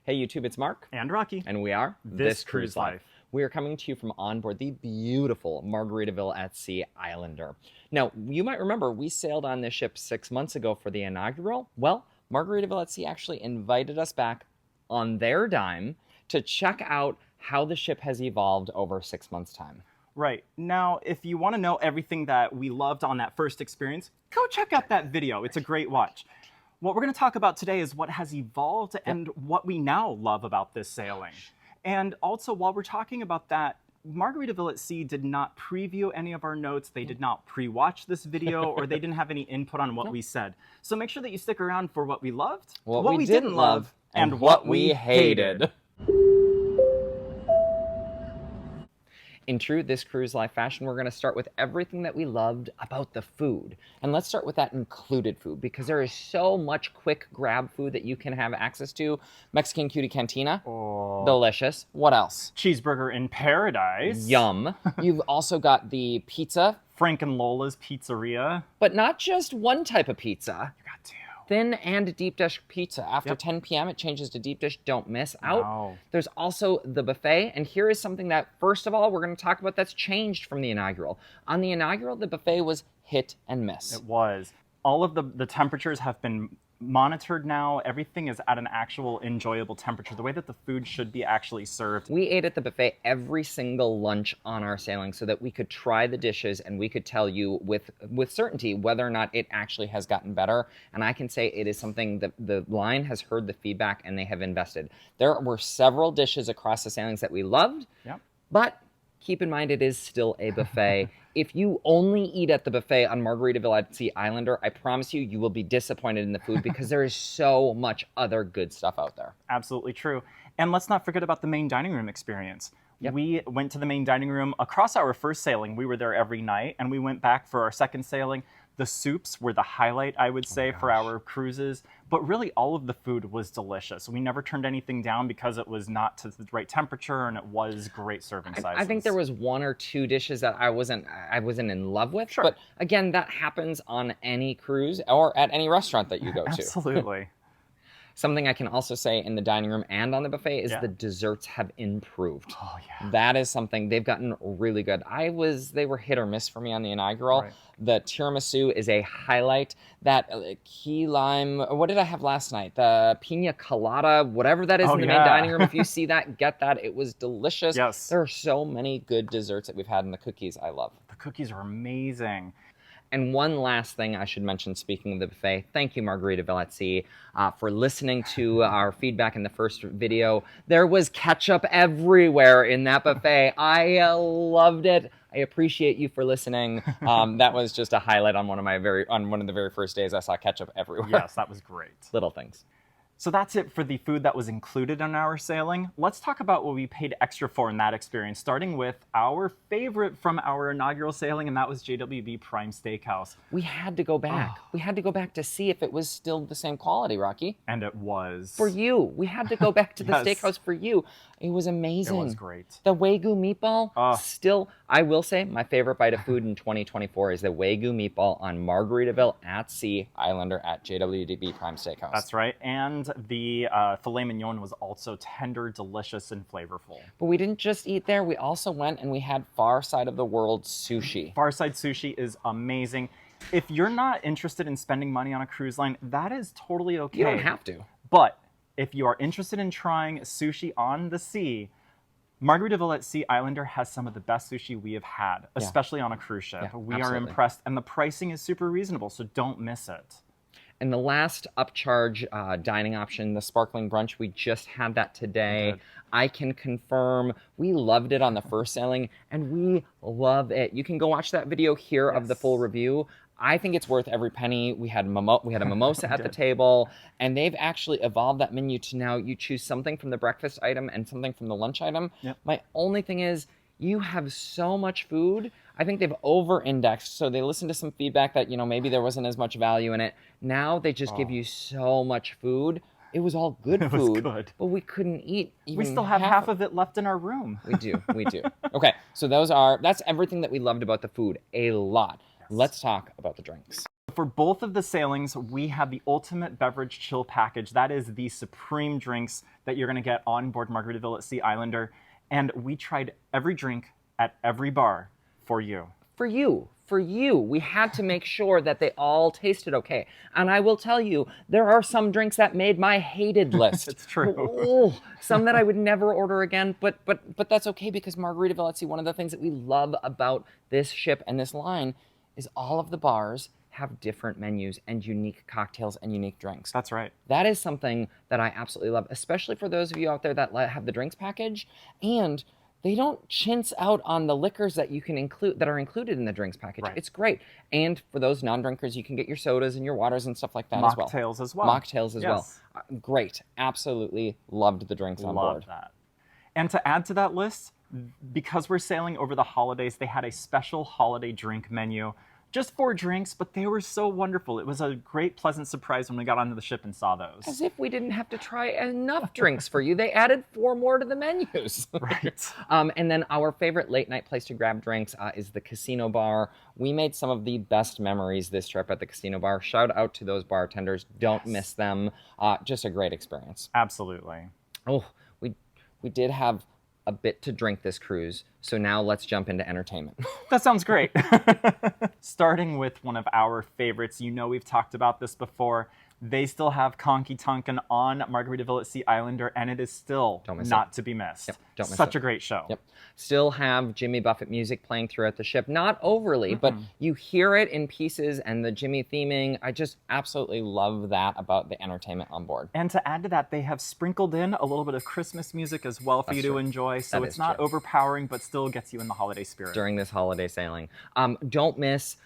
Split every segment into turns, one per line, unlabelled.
Hey YouTube, it's Mark.
And Rocky.
And we are
This Cruise Life.
We are coming to you from on board the beautiful Margaritaville at Sea Islander. Now, you might remember we sailed on this ship 6 months ago for the inaugural. Well, Margaritaville at Sea actually invited us back on their dime to check out how the ship has evolved over 6 months' time.
Right. Now, if you want to know everything that we loved on that first experience, go check out that video. It's a great watch. What we're going to talk about today is what has evolved and what we now love about this sailing. And also, while we're talking about that, Margaritaville at Sea did not preview any of our notes. They did not pre-watch this video, or they didn't have any input on what we said. So make sure that you stick around for what we loved,
what we didn't love, and what we hated. In true This Cruise Life fashion, we're going to start with everything that we loved about the food. And let's start with that included food, because there is so much quick grab food that you can have access to. Mexican Cutie Cantina, delicious. What else?
Cheeseburger in Paradise.
Yum. You've also got the pizza.
Frank and Lola's Pizzeria.
But not just one type of pizza.
You got two.
Thin and deep dish pizza. After 10 p.m. it changes to deep dish. Don't miss out.
No.
There's also the buffet, and here is something that, first of all, we're going to talk about that's changed from the inaugural. On the inaugural, the buffet was hit and miss.
It was. All of the temperatures have been monitored now. Everything is at an actual enjoyable temperature, the way that the food should be actually served.
We ate at the buffet every single lunch on our sailing so that we could try the dishes and we could tell you with certainty whether or not it actually has gotten better. And I can say it is something that the line has heard the feedback and they have invested. There were several dishes across the sailings that we loved, but keep in mind it is still a buffet. If you only eat at the buffet on Margaritaville at Sea Islander, I promise you, you will be disappointed in the food because there is so much other good stuff out there.
Absolutely true. And let's not forget about the main dining room experience. We went to the main dining room across our first sailing. We were there every night, and we went back for our second sailing. The soups were the highlight, I would say, for our cruises. But really, all of the food was delicious. We never turned anything down because it was not to the right temperature, and it was great serving sizes.
I think there was one or two dishes that I wasn't in love with. But again, that happens on any cruise or at any restaurant that you go to.
Absolutely.
Something I can also say in the dining room and on the buffet is the desserts have improved.
Oh, yeah.
That is something, they've gotten really good. They were hit or miss for me on the inaugural. The tiramisu is a highlight. That key lime, what did I have last night? The pina colada, whatever that is in the main dining room. If you see that, get that. It was delicious.
Yes.
There are so many good desserts that we've had, and the cookies I love.
The cookies are amazing.
And one last thing I should mention, speaking of the buffet, thank you, Margaritaville at Sea, for listening to our feedback in the first video. There was ketchup everywhere in that buffet. I loved it. I appreciate you for listening. That was just a highlight on one of the very first days. I saw ketchup everywhere.
Yes, that was great.
Little things.
So that's it for the food that was included on our sailing. Let's talk about what we paid extra for in that experience, starting with our favorite from our inaugural sailing, and that was JWB Prime Steakhouse.
We had to go back. We had to go back to see if it was still the same quality, Rocky.
And it was.
For you. We had to go back to the steakhouse for you. It was amazing.
It was great.
The Wagyu meatball, still, I will say, my favorite bite of food in 2024 is the Wagyu meatball on Margaritaville at Sea Islander at JWB Prime Steakhouse.
That's right. And the filet mignon was also tender, delicious, and flavorful.
But we didn't just eat there. We also went and we had Far Side of the World sushi.
Far Side sushi is amazing. If you're not interested in spending money on a cruise line, that is totally okay.
You don't have to.
But if you are interested in trying sushi on the sea, Margaritaville at Sea Islander has some of the best sushi we have had, especially on a cruise ship. We are impressed, and the pricing is super reasonable, so don't miss it.
And the last upcharge dining option, the sparkling brunch, we just had that today. I can confirm we loved it on the first sailing, and we love it. You can go watch that video here of the full review. I think it's worth every penny. We had a mimosa at the table, and they've actually evolved that menu to now you choose something from the breakfast item and something from the lunch item. My only thing is, you have so much food. I think they've over-indexed, so they listened to some feedback that, maybe there wasn't as much value in it. Now they just give you so much food. It was all good food,
was good.
But we couldn't eat even
We still have half of it left in our room.
We do. Okay, so that's everything that we loved about the food, a lot. Let's talk about the drinks.
For both of the sailings, we have the ultimate beverage chill package. That is the supreme drinks that you're going to get on board Margaritaville at Sea Islander. And we tried every drink at every bar for you.
For you. We had to make sure that they all tasted okay. And I will tell you, there are some drinks that made my hated list.
It's true.
Oh, some that I would never order again, but that's okay, because Margaritaville at Sea, one of the things that we love about this ship and this line is all of the bars have different menus and unique cocktails and unique drinks.
That's right.
That is something that I absolutely love, especially for those of you out there that have the drinks package, and they don't chintz out on the liquors that you can include, that are included in the drinks package.
Right.
It's great. And for those non-drinkers, you can get your sodas and your waters and stuff like that as well.
Mocktails as well.
Mocktails as well.
Yes.
Great. Absolutely loved the drinks on board.
Love that. And to add to that list, because we're sailing over the holidays, they had a special holiday drink menu. Just 4 drinks, but they were so wonderful. It was a great, pleasant surprise when we got onto the ship and saw those.
As if we didn't have to try enough drinks for you. They added 4 more to the menus.
Right.
And then our favorite late night place to grab drinks is the Casino Bar. We made some of the best memories this trip at the Casino Bar. Shout out to those bartenders. Don't miss them. Just a great experience.
Absolutely.
Oh, we did have a bit to drink this cruise, so now let's jump into entertainment.
That sounds great. Starting with one of our favorites, you know we've talked about this before. They still have Conky Tonkin on Margaritaville at Sea Islander, and it is still not to be missed.
Yep, don't miss
Such
it.
a great show.
Yep. Still have Jimmy Buffett music playing throughout the ship. Not overly, but you hear it in pieces, and the Jimmy theming. I just absolutely love that about the entertainment on board.
And to add to that, they have sprinkled in a little bit of Christmas music as well for you to enjoy. So it's not overpowering, but still gets you in the holiday spirit.
During this holiday sailing. Don't miss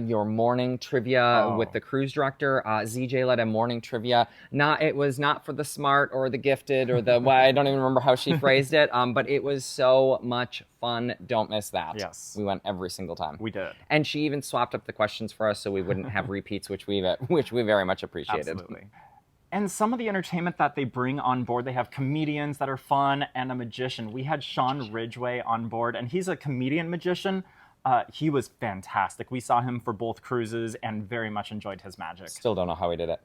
your morning trivia with the cruise director. ZJ led a morning trivia. It was not for the smart or the gifted or the, I don't even remember how she phrased it, but it was so much fun. Don't miss that.
Yes.
We went every single time.
We did.
And she even swapped up the questions for us so we wouldn't have repeats, which we very much appreciated.
Absolutely. And some of the entertainment that they bring on board, they have comedians that are fun and a magician. We had Sean Ridgway on board, and he's a comedian magician. He was fantastic. We saw him for both cruises and very much enjoyed his magic.
Still don't know how he did it.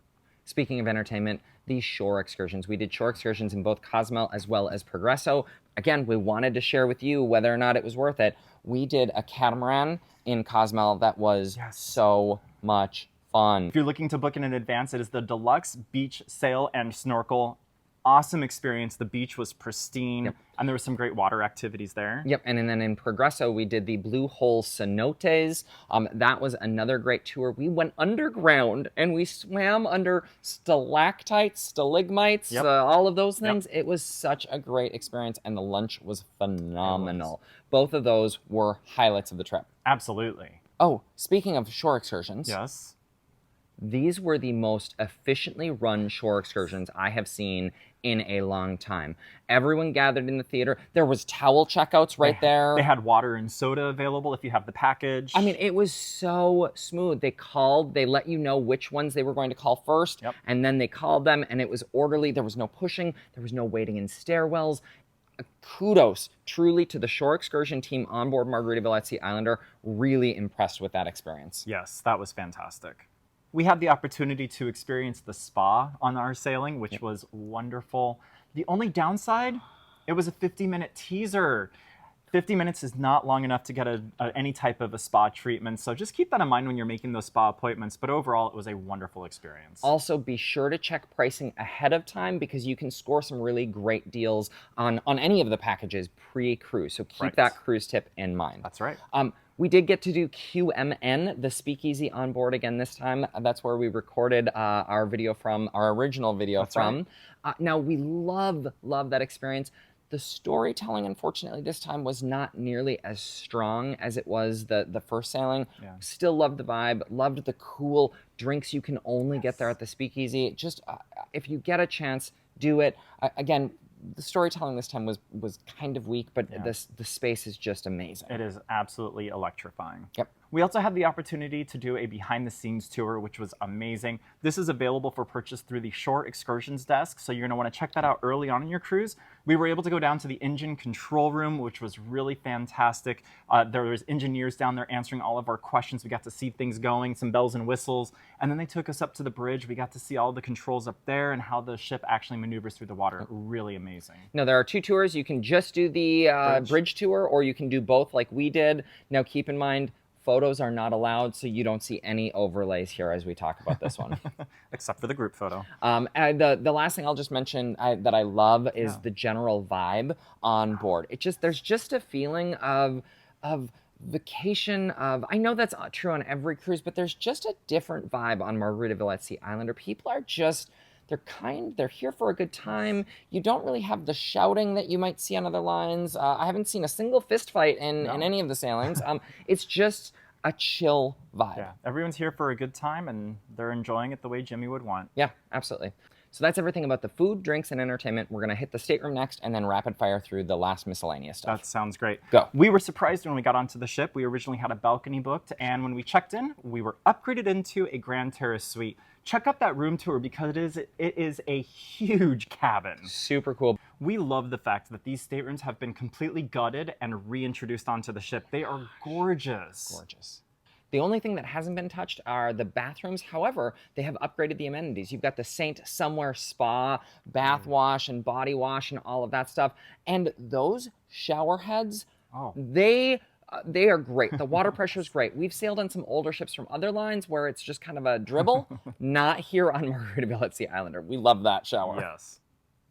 Speaking of entertainment, these shore excursions. We did shore excursions in both Cozumel as well as Progresso. Again, we wanted to share with you whether or not it was worth it. We did a catamaran in Cozumel that was so much fun.
If you're looking to book in advance, it is the Deluxe Beach Sail and Snorkel. Awesome experience. The beach was pristine, and there were some great water activities there.
Yep, and then in Progresso, we did the Blue Hole Cenotes. That was another great tour. We went underground, and we swam under stalactites, stalagmites, all of those things. It was such a great experience, and the lunch was phenomenal. Both of those were highlights of the trip.
Absolutely.
Oh, speaking of shore excursions.
Yes.
These were the most efficiently run shore excursions I have seen in a long time. Everyone gathered in the theater. There was towel checkouts there.
They had water and soda available if you have the package.
I mean, it was so smooth. They let you know which ones they were going to call first, and then they called them, and it was orderly. There was no pushing. There was no waiting in stairwells. Kudos truly to the shore excursion team on board Margaritaville at Sea Islander. Really impressed with that experience.
Yes, that was fantastic. We had the opportunity to experience the spa on our sailing, which was wonderful. The only downside, it was a 50-minute teaser. 50 minutes is not long enough to get any type of a spa treatment, so just keep that in mind when you're making those spa appointments, but overall, it was a wonderful experience.
Also, be sure to check pricing ahead of time because you can score some really great deals on any of the packages pre-cruise, so keep that cruise tip in mind.
That's right.
We did get to do QMN, the speakeasy on board again this time. That's where we recorded our original video from. Right. Now, we love that experience. The storytelling, unfortunately, this time was not nearly as strong as it was the first sailing. Still loved the vibe, loved the cool drinks you can only get there at the speakeasy. Just, if you get a chance, do it. Again, the storytelling this time was kind of weak, but the space is just amazing.
It is absolutely electrifying.
Yep.
We also had the opportunity to do a behind-the-scenes tour, which was amazing. This is available for purchase through the Shore Excursions desk, so you're going to want to check that out early on in your cruise. We were able to go down to the engine control room, which was really fantastic. There was engineers down there answering all of our questions. We got to see things going, some bells and whistles, and then they took us up to the bridge. We got to see all the controls up there and how the ship actually maneuvers through the water. Really amazing.
Now, there are 2 tours. You can just do the bridge tour, or you can do both like we did. Now, keep in mind, photos are not allowed, so you don't see any overlays here as we talk about this one.
Except for the group photo.
And the last thing I'll just mention that I love is the general vibe on board. There's just a feeling of vacation. I know that's true on every cruise, but there's just a different vibe on Margaritaville at Sea Islander. People are just, they're here for a good time. You don't really have the shouting that you might see on other lines. I haven't seen a single fist fight in any of the sailings. It's just a chill vibe.
Yeah, everyone's here for a good time and they're enjoying it the way Jimmy would want.
Yeah, absolutely. So that's everything about the food, drinks, and entertainment. We're gonna hit the stateroom next and then rapid fire through the last miscellaneous stuff.
That sounds great.
Go.
We were surprised when we got onto the ship. We originally had a balcony booked, and when we checked in, we were upgraded into a Grand Terrace Suite. Check out that room tour because it is a huge cabin.
Super cool.
We love the fact that these staterooms have been completely gutted and reintroduced onto the ship. They are gorgeous.
Gorgeous. The only thing that hasn't been touched are the bathrooms. However, they have upgraded the amenities. You've got the Saint Somewhere spa, bath wash and body wash and all of that stuff. And those shower heads, they are great. The water pressure is great. We've sailed on some older ships from other lines where it's just kind of a dribble. Not here on Margaritaville at Sea Islander. We love that shower.
Yes.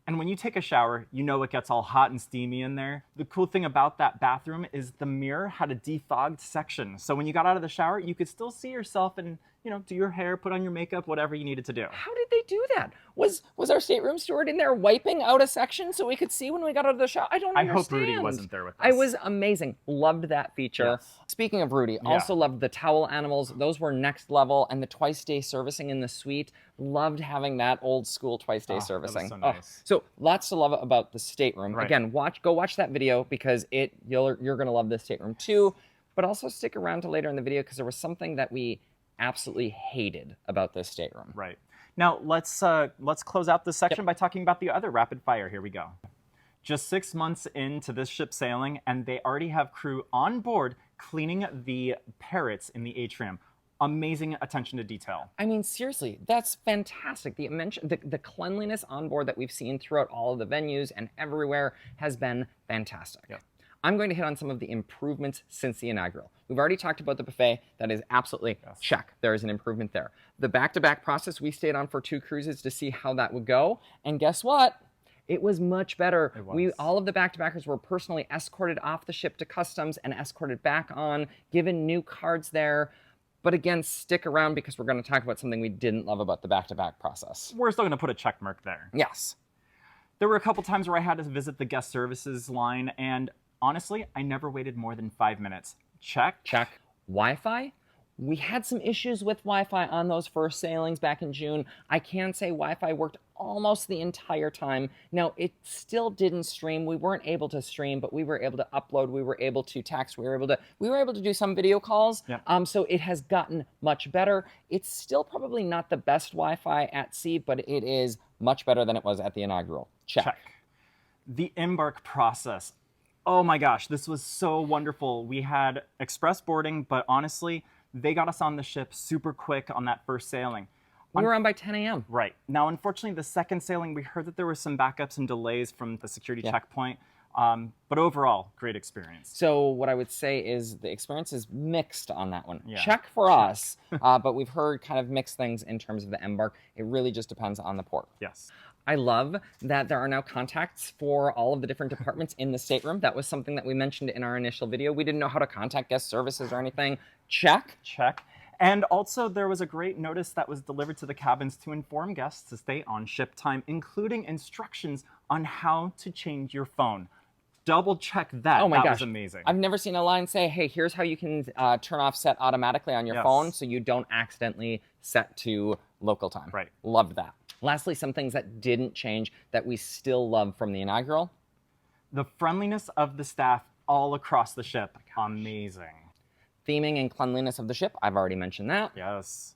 And when you take a shower, you know it gets all hot and steamy in there. The cool thing about that bathroom is the mirror had a defogged section. So when you got out of the shower, you could still see yourself and, you know, do your hair, put on your makeup, whatever you needed to do.
How did they do that? Was our stateroom steward in there wiping out a section so we could see when we got out of the shower? I don't understand.
I hope Rudy wasn't there with us.
I was amazing. Loved that feature.
Yes.
Speaking of Rudy, also loved the towel animals. Those were next level. And the twice-day servicing in the suite. Loved having that old school twice-day servicing.
That was so nice.
So lots to love about the stateroom.
Right.
Again, go watch that video because you're going to love this stateroom too. But also stick around to later in the video because there was something that we absolutely hated about this stateroom.
Right. Now let's close out this section by talking about the other rapid fire. Here we go. Just 6 months into this ship sailing, and they already have crew on board cleaning the parrots in the atrium. Amazing attention to detail.
I mean, seriously, that's fantastic. The cleanliness on board that we've seen throughout all of the venues and everywhere has been fantastic.
Yep.
I'm going to hit on some of the improvements since the inaugural. We've already talked about the buffet. That is absolutely check. There is an improvement there. The back-to-back process, we stayed on for 2 cruises to see how that would go. And guess what? It was much better.
It was.
All of the back-to-backers were personally escorted off the ship to customs and escorted back on, given new cards there. But again, stick around because we're going to talk about something we didn't love about the back-to-back process.
We're still going to put a check mark there.
Yes.
There were a couple times where I had to visit the guest services line, and honestly, I never waited more than 5 minutes. Check.
Check. Wi-Fi? We had some issues with Wi-Fi on those first sailings back in June. I can say Wi-Fi worked almost the entire time. Now, it still didn't stream. We weren't able to stream, but we were able to upload. We were able to text. We were able to do some video calls.
Yep.
So it has gotten much better. It's still probably not the best Wi-Fi at sea, but it is much better than it was at the inaugural. Check.
The embark process. Oh my gosh, this was so wonderful. We had express boarding, but honestly, they got us on the ship super quick on that first sailing.
We were on by 10 a.m.
Right. Now, unfortunately, the second sailing, we heard that there were some backups and delays from the security checkpoint. But overall, great experience.
So what I would say is the experience is mixed on that one.
Yeah.
Check for us, but we've heard kind of mixed things in terms of the embark. It really just depends on the port.
Yes.
I love that there are now contacts for all of the different departments in the stateroom. That was something that we mentioned in our initial video. We didn't know how to contact guest services or anything. Check.
Check. And also there was a great notice that was delivered to the cabins to inform guests to stay on ship time, including instructions on how to change your phone. Double check that.
Oh my gosh.
That was amazing.
I've never seen a line say, hey, here's how you can turn off set automatically on your phone so you don't accidentally set to local time.
Right.
Loved that. Lastly, some things that didn't change that we still love from the inaugural.
The friendliness of the staff all across the ship. Amazing.
Theming and cleanliness of the ship, I've already mentioned that.
Yes.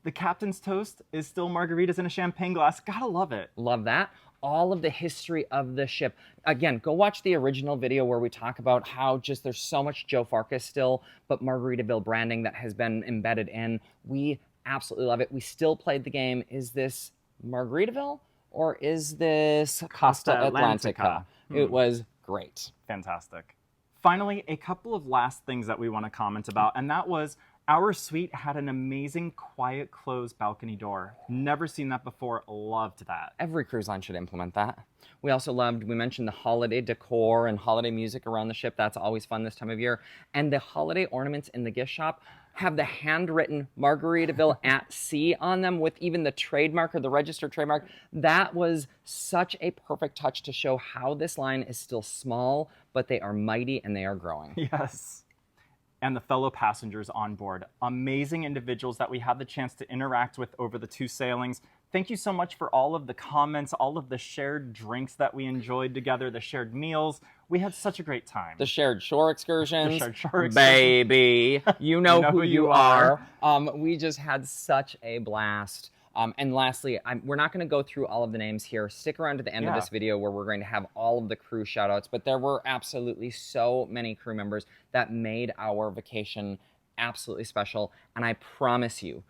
The captain's toast is still margaritas in a champagne glass. Gotta love it.
Love that. All of the history of the ship. Again, go watch the original video where we talk about how just there's so much Joe Farkas still, but Margaritaville branding that has been embedded in. We absolutely love it. We still played the game. Is this Margaritaville or is this Costa Atlantica? It was great.
Fantastic. Finally, a couple of last things that we want to comment about, and that was our suite had an amazing quiet closed balcony door. Never seen that before. Loved that.
Every cruise line should implement that. We also loved, we mentioned the holiday decor and holiday music around the ship. That's always fun this time of year. And the holiday ornaments in the gift shop have the handwritten Margaritaville at sea on them with even the trademark or the registered trademark. That was such a perfect touch to show how this line is still small, but they are mighty and they are growing.
Yes. And the fellow passengers on board. Amazing individuals that we had the chance to interact with over the 2 sailings. Thank you so much for all of the comments, all of the shared drinks that we enjoyed together, the shared meals. We had such a great time.
The shared shore excursions.
The shared shore excursions.
Baby, you know who you are. We just had such a blast. And lastly, we're not going to go through all of the names here. Stick around to the end of this video where we're going to have all of the crew shout-outs. But there were absolutely so many crew members that made our vacation absolutely special. And I promise you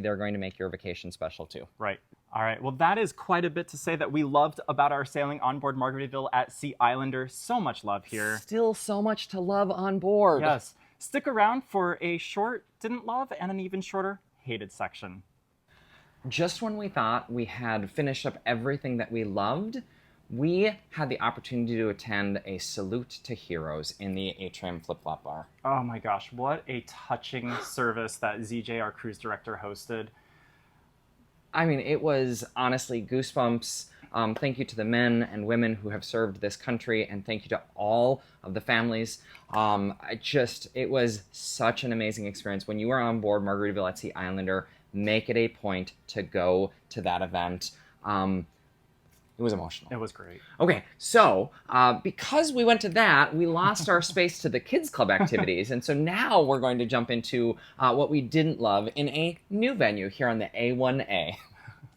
they're going to make your vacation special too.
Right. All right. Well, that is quite a bit to say that we loved about our sailing on board Margaritaville at Sea Islander. So much love here.
Still so much to love on board.
Yes. Stick around for a short didn't love and an even shorter hated section.
Just when we thought we had finished up everything that we loved, we had the opportunity to attend a salute to heroes in the Atrium Flip-Flop Bar.
Oh my gosh, what a touching service that ZJ, our cruise director, hosted.
I mean, it was honestly goosebumps. Thank you to the men and women who have served this country, and thank you to all of the families. It was such an amazing experience. When you are on board Margaritaville at Sea Islander, make it a point to go to that event. It was emotional.
It was great.
Okay, so because we went to that, we lost our space to the kids club activities. And so now we're going to jump into what we didn't love in a new venue here on the A1A.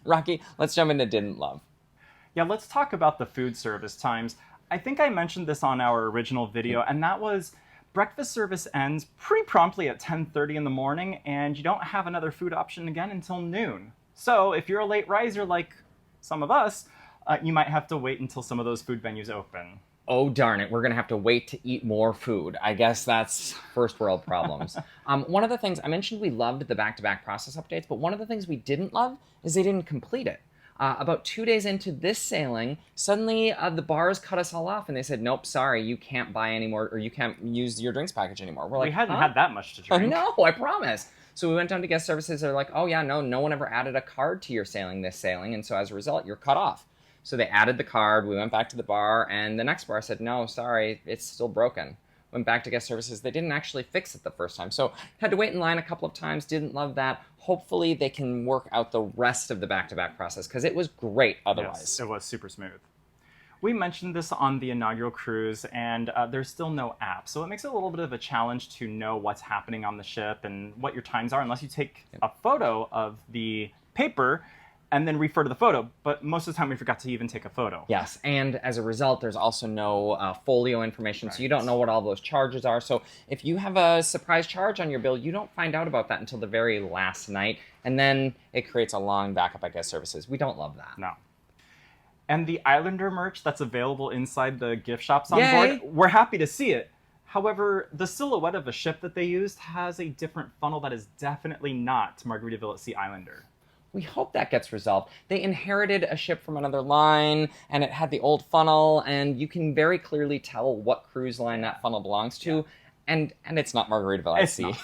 Rocky, let's jump into didn't love.
Yeah, let's talk about the food service times. I think I mentioned this on our original video, and that was breakfast service ends pretty promptly at 10:30 in the morning, and you don't have another food option again until noon. So if you're a late riser like some of us, you might have to wait until some of those food venues open.
Oh, darn it. We're going to have to wait to eat more food. I guess that's first world problems. One of the things, I mentioned we loved the back-to-back process updates, but one of the things we didn't love is they didn't complete it. About 2 days into this sailing, suddenly the bars cut us all off and they said, nope, sorry, you can't buy anymore, or you can't use your drinks package anymore. We're like,
we hadn't had that much to drink.
No, I promise. So we went down to guest services. They're like, oh yeah, no one ever added a card to your sailing this sailing, and so as a result, you're cut off. So they added the card, we went back to the bar, and the next bar said, no, sorry, it's still broken. Went back to guest services, they didn't actually fix it the first time. So had to wait in line a couple of times, didn't love that. Hopefully they can work out the rest of the back-to-back process, because it was great otherwise.
Yes, it was super smooth. We mentioned this on the inaugural cruise, and there's still no app. So it makes it a little bit of a challenge to know what's happening on the ship and what your times are, unless you take a photo of the paper and then refer to the photo. But most of the time we forgot to even take a photo.
Yes, and as a result, there's also no folio information, so you don't know what all those charges are. So if you have a surprise charge on your bill, you don't find out about that until the very last night, and then it creates a long backup at guest services. We don't love that.
No. And the Islander merch that's available inside the gift shops on
Yay!
board, we're happy to see it. However, the silhouette of a ship that they used has a different funnel that is definitely not Margaritaville at Sea Islander.
We hope that gets resolved. They inherited a ship from another line, and it had the old funnel, and you can very clearly tell what cruise line that funnel belongs to, and it's not Margaritaville at Sea.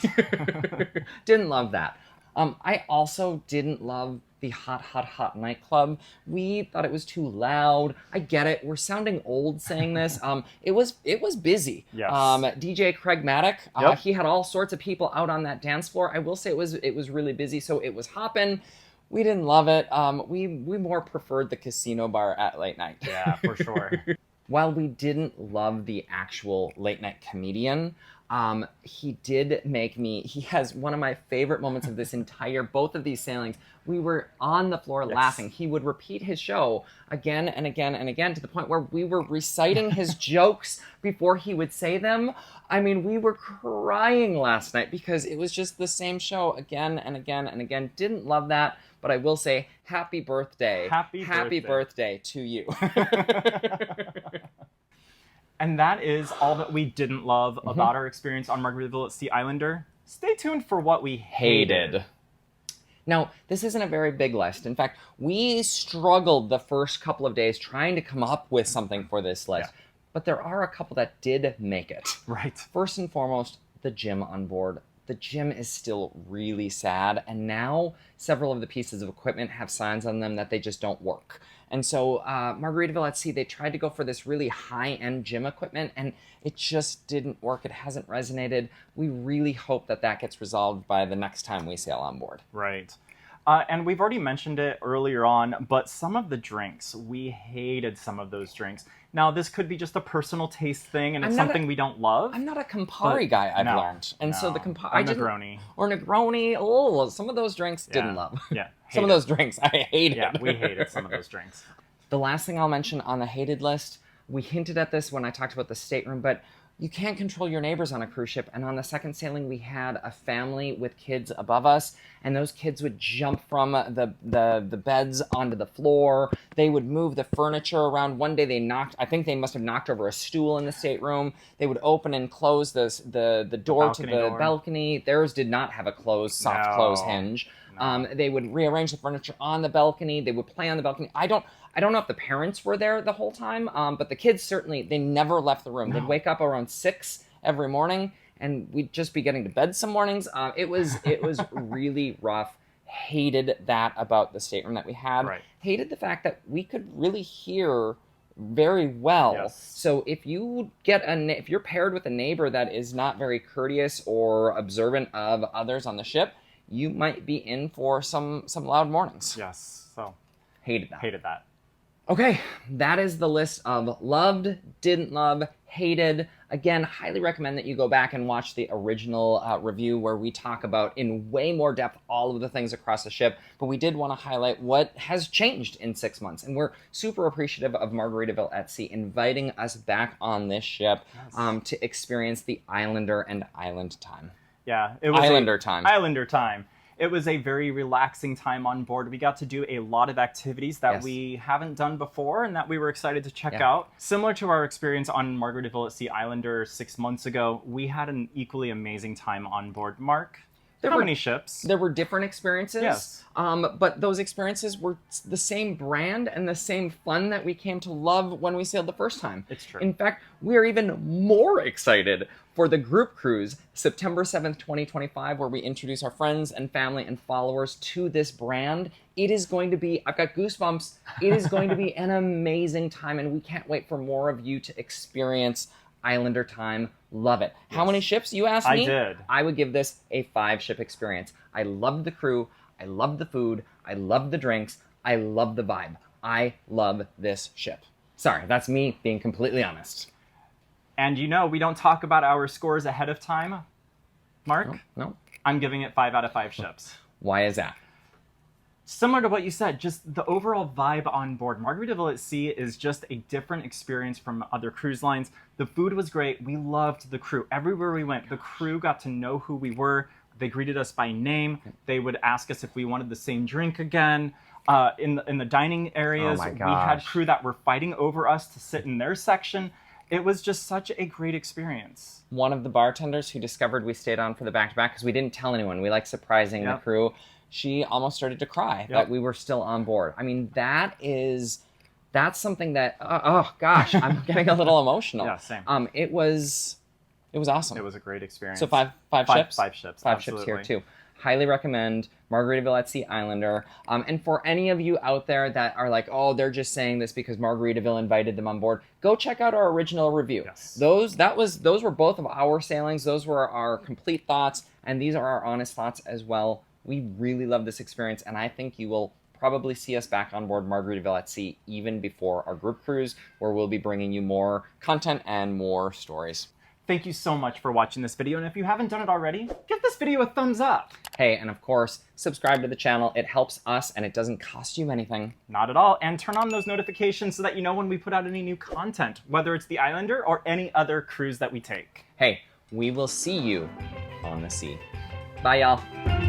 Didn't love that. I also didn't love the hot nightclub. We thought it was too loud. I get it. We're sounding old saying this. It was busy.
Yes.
DJ Craig Maddock,
Yep.
he had all sorts of people out on that dance floor. I will say it was really busy, so it was hopping. We didn't love it. We more preferred the casino bar at late night.
Yeah, for sure.
While we didn't love the actual late night comedian, He did make me, he has one of my favorite moments of this both of these sailings. We were on the floor laughing. He would repeat his show again and again and again to the point where we were reciting his jokes before he would say them. I mean, we were crying last night because it was just the same show again and again and again. Didn't love that, but I will say happy birthday. Happy birthday to you.
And that is all that we didn't love about our experience on Margaritaville at Sea Islander. Stay tuned for what we hated.
Now, this isn't a very big list. In fact, we struggled the first couple of days trying to come up with something for this list. Yeah. But there are a couple that did make it.
Right.
First and foremost, the gym on board. The gym is still really sad, and now several of the pieces of equipment have signs on them that they just don't work. And so Margaritaville at Sea, they tried to go for this really high-end gym equipment, and it just didn't work. It hasn't resonated. We really hope that that gets resolved by the next time we sail on board.
Right. And we've already mentioned it earlier on, but some of the drinks, we hated some of those drinks. Now, this could be just a personal taste thing, and it's something we don't love.
I'm not a Campari guy, I've learned. And so the Campari...
Negroni.
Or Negroni. Oh, some of those drinks didn't love.
Yeah.
Some of those drinks I hated.
Yeah, we hated some of those drinks.
The last thing I'll mention on the hated list, we hinted at this when I talked about the stateroom, but you can't control your neighbors on a cruise ship. And on the second sailing, we had a family with kids above us, and those kids would jump from the beds onto the floor. They would move the furniture around. One day I think they must have knocked over a stool in the stateroom. They would open and close the door to the balcony. Theirs did not have a soft close hinge. No. They would rearrange the furniture on the balcony. They would play on the balcony. I don't know if the parents were there the whole time, but the kids certainly, they never left the room. No. They'd wake up around 6 every morning, and we'd just be getting to bed some mornings. It was really rough. Hated that about the stateroom that we had.
Right.
Hated the fact that we could really hear very well.
Yes.
So if you're paired with a neighbor that is not very courteous or observant of others on the ship, you might be in for some loud mornings.
Yes. So
hated that. Okay, that is the list of loved, didn't love, hated. Again, highly recommend that you go back and watch the original review where we talk about in way more depth all of the things across the ship, but we did want to highlight what has changed in 6 months, and we're super appreciative of Margaritaville at Sea inviting us back on this ship to experience the Islander and Island time.
Yeah, it was
Islander time.
It was a very relaxing time on board. We got to do a lot of activities that we haven't done before and that we were excited to check out. Similar to our experience on Margaritaville at Sea Islander 6 months ago, we had an equally amazing time on board. Mark, how many ships?
There were different experiences,
yes.
But those experiences were the same brand and the same fun that we came to love when we sailed the first time.
It's true.
In fact, we are even more excited for the group cruise, September 7th, 2025, where we introduce our friends and family and followers to this brand. It is going to be, I've got goosebumps, it is going to be an amazing time, and we can't wait for more of you to experience Islander time. Love it. Yes. How many ships, you asked me?
I did.
I would give this a 5-ship experience. I loved the crew, I loved the food, I loved the drinks, I loved the vibe. I love this ship. Sorry, that's me being completely honest.
And we don't talk about our scores ahead of time. Mark?
No.
I'm giving it 5 out of 5 ships.
Why is that?
Similar to what you said, just the overall vibe on board. Margaritaville at Sea is just a different experience from other cruise lines. The food was great. We loved the crew. Everywhere we went, the crew got to know who we were. They greeted us by name. They would ask us if we wanted the same drink again. In the dining areas, we had crew that were fighting over us to sit in their section. It was just such a great experience.
One of the bartenders who discovered we stayed on for the back-to-back, because we didn't tell anyone, we like surprising the crew, she almost started to cry that we were still on board. I mean, that's something that, oh gosh, I'm getting a little emotional.
Yeah, same.
It was awesome.
It was a great experience.
So five ships?
5 ships,
Five ships here too. Highly recommend Margaritaville at Sea Islander. And for any of you out there that are like, oh, they're just saying this because Margaritaville invited them on board, go check out our original review.
Yes.
Those were both of our sailings. Those were our complete thoughts, and these are our honest thoughts as well. We really love this experience, and I think you will probably see us back on board Margaritaville at Sea even before our group cruise, where we'll be bringing you more content and more stories.
Thank you so much for watching this video, and if you haven't done it already, give this video a thumbs up.
Hey, and of course, subscribe to the channel. It helps us and it doesn't cost you anything.
Not at all, and turn on those notifications so that you know when we put out any new content, whether it's the Islander or any other cruise that we take.
Hey, we will see you on the sea. Bye, y'all.